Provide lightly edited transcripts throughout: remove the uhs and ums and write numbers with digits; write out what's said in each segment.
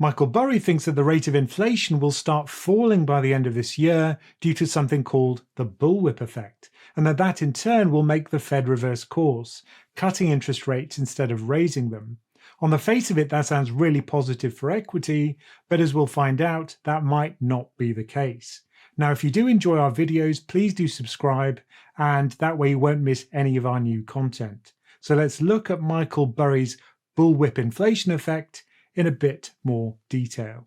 Michael Burry thinks that the rate of inflation will start falling by the end of this year due to something called the Bullwhip Effect, and that in turn will make the Fed reverse course, cutting interest rates instead of raising them. On the face of it, that sounds really positive for equity, but as we'll find out, that might not be the case. Now, if you do enjoy our videos, please do subscribe, and that way you won't miss any of our new content. So let's look at Michael Burry's Bullwhip inflation effect in a bit more detail.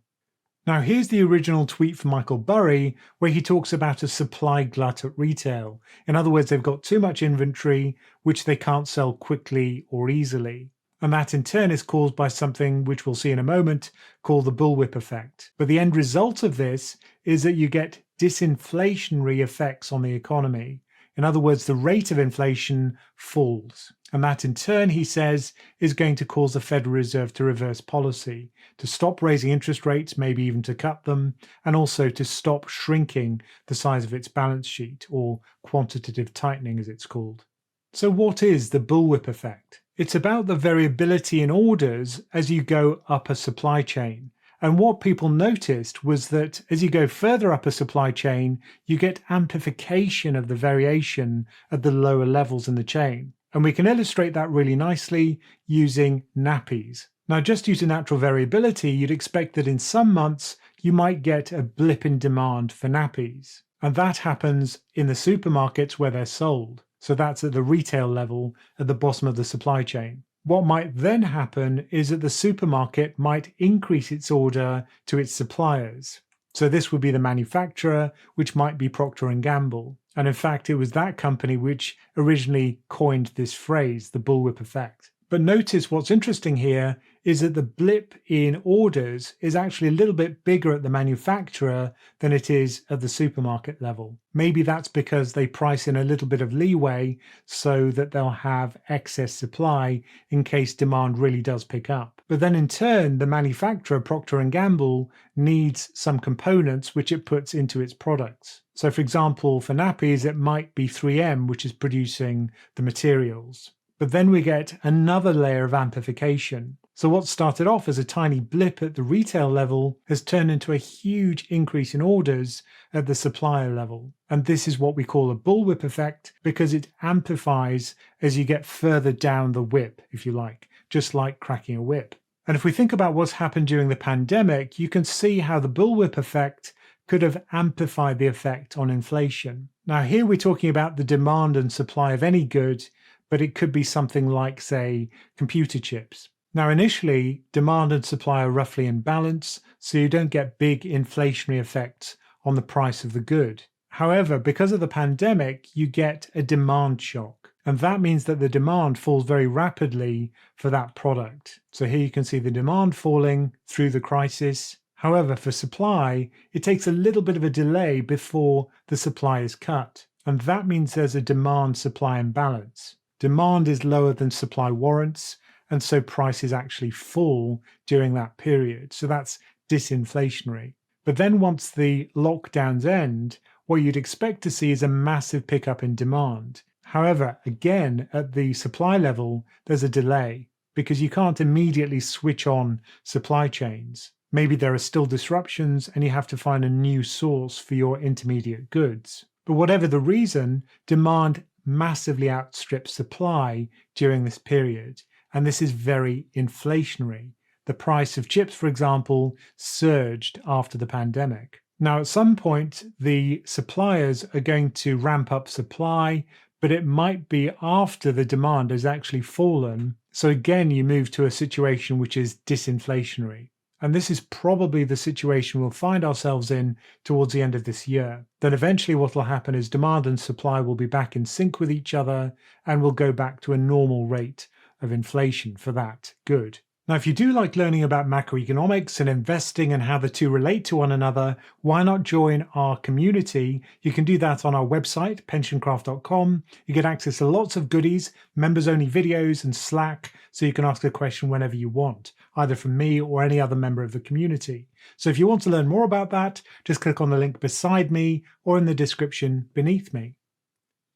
Now, here's the original tweet from Michael Burry, where he talks about a supply glut at retail. In other words, they've got too much inventory, which they can't sell quickly or easily. And that in turn is caused by something which we'll see in a moment called the bullwhip effect. But the end result of this is that you get disinflationary effects on the economy. In other words, the rate of inflation falls. And that in turn, he says, is going to cause the Federal Reserve to reverse policy, to stop raising interest rates, maybe even to cut them, and also to stop shrinking the size of its balance sheet, or quantitative tightening as it's called. So what is the bullwhip effect? It's about the variability in orders as you go up a supply chain. And what people noticed was that as you go further up a supply chain, you get amplification of the variation at the lower levels in the chain. And we can illustrate that really nicely using nappies. Now, just due to natural variability, you'd expect that in some months you might get a blip in demand for nappies. And that happens in the supermarkets where they're sold. So that's at the retail level at the bottom of the supply chain. What might then happen is that the supermarket might increase its order to its suppliers. So this would be the manufacturer, which might be Procter & Gamble. And in fact, it was that company which originally coined this phrase, the bullwhip effect. But notice what's interesting here is that the blip in orders is actually a little bit bigger at the manufacturer than it is at the supermarket level. Maybe that's because they price in a little bit of leeway so that they'll have excess supply in case demand really does pick up. But then in turn, the manufacturer, Procter & Gamble, needs some components which it puts into its products. So for example, for nappies, it might be 3M, which is producing the materials. But then we get another layer of amplification. So what started off as a tiny blip at the retail level has turned into a huge increase in orders at the supplier level. And this is what we call a bullwhip effect because it amplifies as you get further down the whip, if you like, just like cracking a whip. And if we think about what's happened during the pandemic, you can see how the bullwhip effect could have amplified the effect on inflation. Now here we're talking about the demand and supply of any good, but it could be something like, say, computer chips. Now, initially, demand and supply are roughly in balance, so you don't get big inflationary effects on the price of the good. However, because of the pandemic, you get a demand shock, and that means that the demand falls very rapidly for that product. So here you can see the demand falling through the crisis. However, for supply, it takes a little bit of a delay before the supply is cut, and that means there's a demand-supply imbalance. Demand is lower than supply warrants, and so prices actually fall during that period. So that's disinflationary. But then once the lockdowns end, what you'd expect to see is a massive pickup in demand. However, again, at the supply level, there's a delay because you can't immediately switch on supply chains. Maybe there are still disruptions and you have to find a new source for your intermediate goods. But whatever the reason, demand massively outstrips supply during this period, and this is very inflationary. The price of chips, for example, surged after the pandemic. Now, at some point, the suppliers are going to ramp up supply, but it might be after the demand has actually fallen. So again, you move to a situation which is disinflationary. And this is probably the situation we'll find ourselves in towards the end of this year. Then eventually what will happen is demand and supply will be back in sync with each other and we'll go back to a normal rate of inflation for that good. Now, if you do like learning about macroeconomics and investing and how the two relate to one another, why not join our community? You can do that on our website, PensionCraft.com. You get access to lots of goodies, members-only videos and Slack, so you can ask a question whenever you want, either from me or any other member of the community. So if you want to learn more about that, just click on the link beside me or in the description beneath me.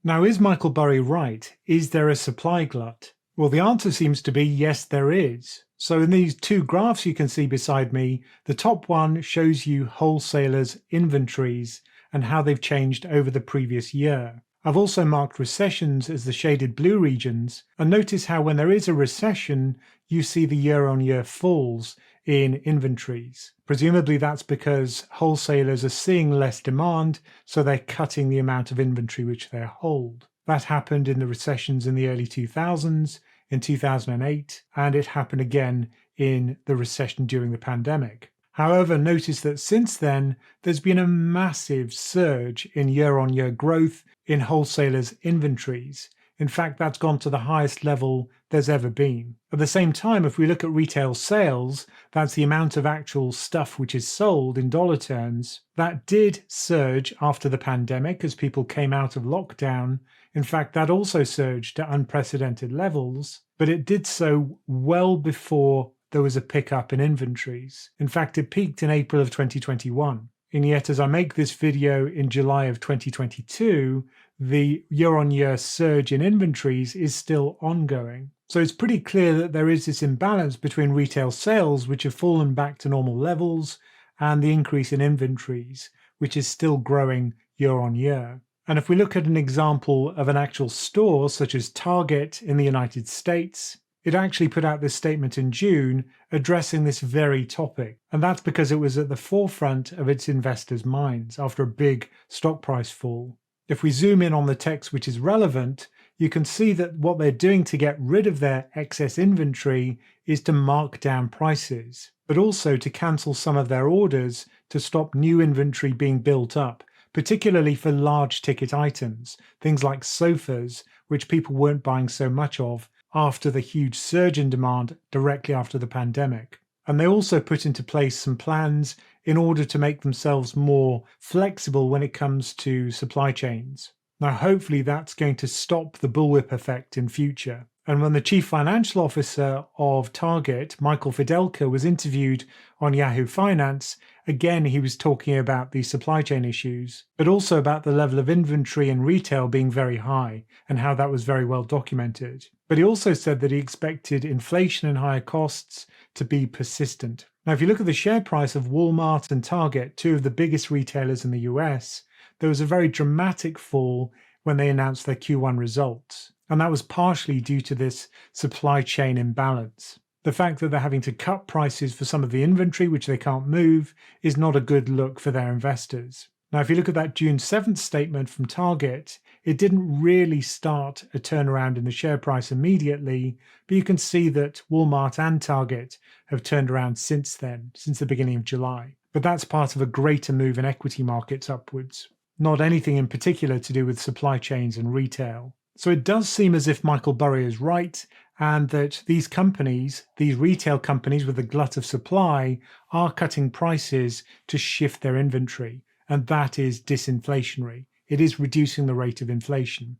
Now, is Michael Burry right? Is there a supply glut? Well, the answer seems to be yes, there is. So in these two graphs you can see beside me, the top one shows you wholesalers' inventories and how they've changed over the previous year. I've also marked recessions as the shaded blue regions, and notice how when there is a recession, you see the year-on-year falls in inventories. Presumably that's because wholesalers are seeing less demand, so they're cutting the amount of inventory which they hold. That happened in the recessions in the early 2000s, in 2008, and it happened again in the recession during the pandemic. However, notice that since then, there's been a massive surge in year-on-year growth in wholesalers' inventories. In fact, that's gone to the highest level there's ever been. At the same time, if we look at retail sales, that's the amount of actual stuff which is sold in dollar terms, that did surge after the pandemic as people came out of lockdown. In fact, that also surged to unprecedented levels, but it did so well before there was a pickup in inventories. In fact, it peaked in April of 2021. And yet, as I make this video in July of 2022, the year-on-year surge in inventories is still ongoing. So it's pretty clear that there is this imbalance between retail sales, which have fallen back to normal levels, and the increase in inventories, which is still growing year-on-year. And if we look at an example of an actual store, such as Target in the United States, it actually put out this statement in June addressing this very topic. And that's because it was at the forefront of its investors' minds after a big stock price fall. If we zoom in on the text which is relevant, you can see that what they're doing to get rid of their excess inventory is to mark down prices, but also to cancel some of their orders to stop new inventory being built up, particularly for large ticket items, things like sofas, which people weren't buying so much of after the huge surge in demand directly after the pandemic. And they also put into place some plans in order to make themselves more flexible when it comes to supply chains. Now, hopefully that's going to stop the bullwhip effect in future. And when the chief financial officer of Target, Michael Fidelka, was interviewed on Yahoo Finance, again, he was talking about the supply chain issues, but also about the level of inventory in retail being very high and how that was very well documented. But he also said that he expected inflation and higher costs to be persistent. Now, if you look at the share price of Walmart and Target, two of the biggest retailers in the US, there was a very dramatic fall when they announced their Q1 results. And that was partially due to this supply chain imbalance. The fact that they're having to cut prices for some of the inventory, which they can't move, is not a good look for their investors. Now, if you look at that June 7th statement from Target, it didn't really start a turnaround in the share price immediately, but you can see that Walmart and Target have turned around since then, since the beginning of July. But that's part of a greater move in equity markets upwards, not anything in particular to do with supply chains and retail. So it does seem as if Michael Burry is right, and that these companies, these retail companies with a glut of supply, are cutting prices to shift their inventory, and that is disinflationary. It is reducing the rate of inflation.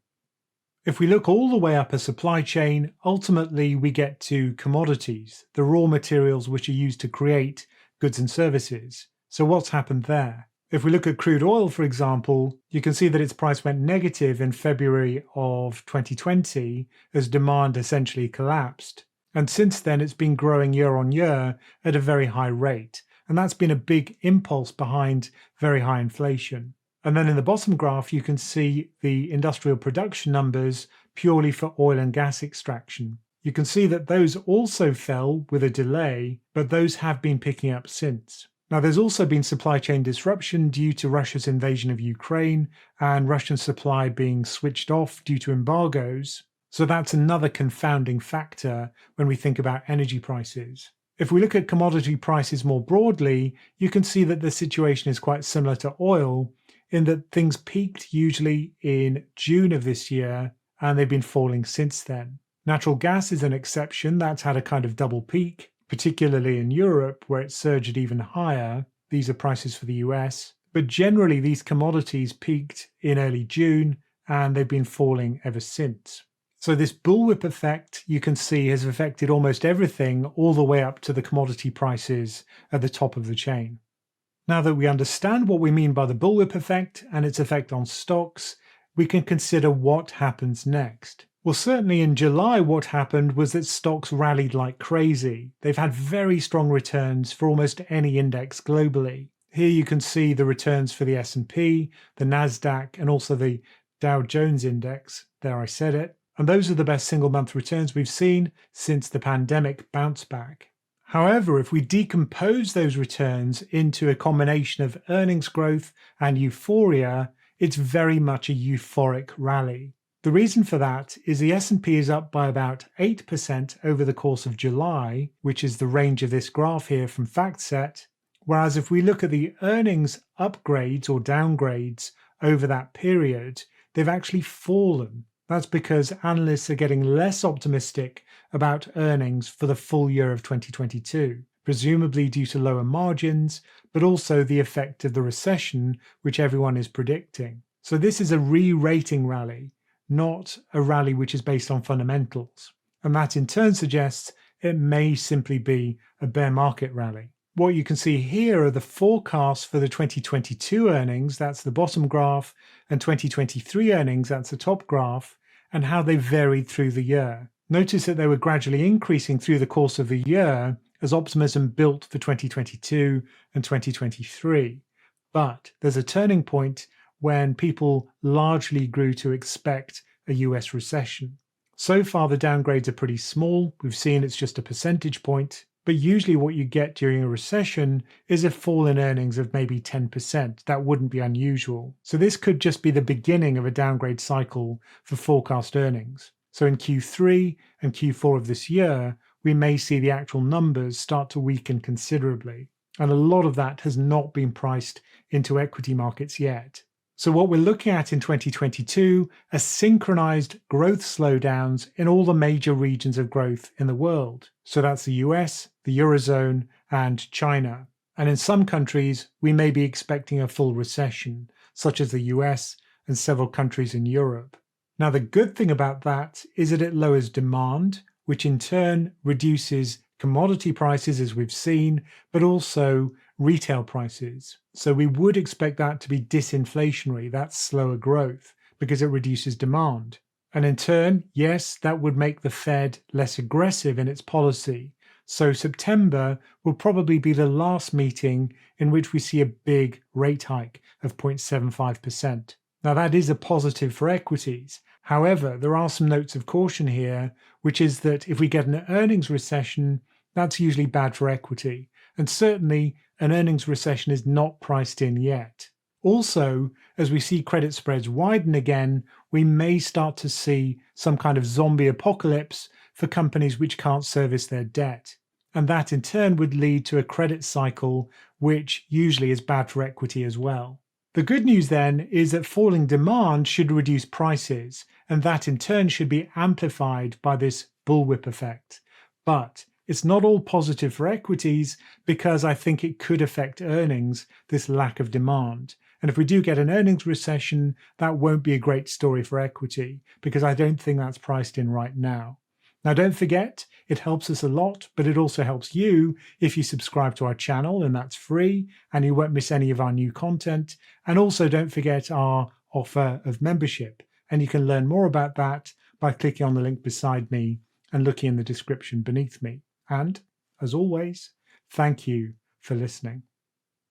If we look all the way up a supply chain, ultimately we get to commodities, the raw materials which are used to create goods and services. So what's happened there? If we look at crude oil, for example, you can see that its price went negative in February of 2020 as demand essentially collapsed. And since then, it's been growing year on year at a very high rate. And that's been a big impulse behind very high inflation. And then in the bottom graph, you can see the industrial production numbers purely for oil and gas extraction. You can see that those also fell with a delay, but those have been picking up since. Now, there's also been supply chain disruption due to Russia's invasion of Ukraine and Russian supply being switched off due to embargoes. So that's another confounding factor when we think about energy prices. If we look at commodity prices more broadly, you can see that the situation is quite similar to oil in that things peaked usually in June of this year and they've been falling since then. Natural gas is an exception. That's had a kind of double peak, particularly in Europe, where it surged even higher. These are prices for the US. But generally, these commodities peaked in early June, and they've been falling ever since. So this bullwhip effect, you can see, has affected almost everything all the way up to the commodity prices at the top of the chain. Now that we understand what we mean by the bullwhip effect and its effect on stocks, we can consider what happens next. Well, certainly in July, what happened was that stocks rallied like crazy. They've had very strong returns for almost any index globally. Here you can see the returns for the S&P, the Nasdaq, and also the Dow Jones index. There, I said it. And those are the best single month returns we've seen since the pandemic bounce back. However, if we decompose those returns into a combination of earnings growth and euphoria, it's very much a euphoric rally. The reason for that is the S&P is up by about 8% over the course of July, which is the range of this graph here from FactSet, whereas if we look at the earnings upgrades or downgrades over that period, they've actually fallen. That's because analysts are getting less optimistic about earnings for the full year of 2022, presumably due to lower margins, but also the effect of the recession, which everyone is predicting. So this is a re-rating rally, not a rally which is based on fundamentals. And that in turn suggests it may simply be a bear market rally. What you can see here are the forecasts for the 2022 earnings, that's the bottom graph, and 2023 earnings, that's the top graph, and how they varied through the year. Notice that they were gradually increasing through the course of the year as optimism built for 2022 and 2023. But there's a turning point when people largely grew to expect a US recession. So far, the downgrades are pretty small. We've seen it's just a percentage point. But usually what you get during a recession is a fall in earnings of maybe 10%. That wouldn't be unusual. So this could just be the beginning of a downgrade cycle for forecast earnings. So in Q3 and Q4 of this year, we may see the actual numbers start to weaken considerably. And a lot of that has not been priced into equity markets yet. So what we're looking at in 2022 are synchronized growth slowdowns in all the major regions of growth in the world. So that's the US, the Eurozone, and China. And in some countries, we may be expecting a full recession, such as the US and several countries in Europe. Now, the good thing about that is that it lowers demand, which in turn reduces commodity prices, as we've seen, but also retail prices. So we would expect that to be disinflationary, that's slower growth, because it reduces demand. And in turn, yes, that would make the Fed less aggressive in its policy. So September will probably be the last meeting in which we see a big rate hike of 0.75%. Now that is a positive for equities. However, there are some notes of caution here, which is that if we get an earnings recession, that's usually bad for equity. And certainly an earnings recession is not priced in yet. Also, as we see credit spreads widen again, we may start to see some kind of zombie apocalypse for companies which can't service their debt. And that in turn would lead to a credit cycle, which usually is bad for equity as well. The good news then is that falling demand should reduce prices, and that in turn should be amplified by this bullwhip effect. But it's not all positive for equities because I think it could affect earnings, this lack of demand. And if we do get an earnings recession, that won't be a great story for equity because I don't think that's priced in right now. Now, don't forget, it helps us a lot, but it also helps you if you subscribe to our channel, and that's free, and you won't miss any of our new content. And also don't forget our offer of membership. And you can learn more about that by clicking on the link beside me and looking in the description beneath me. And as always, thank you for listening.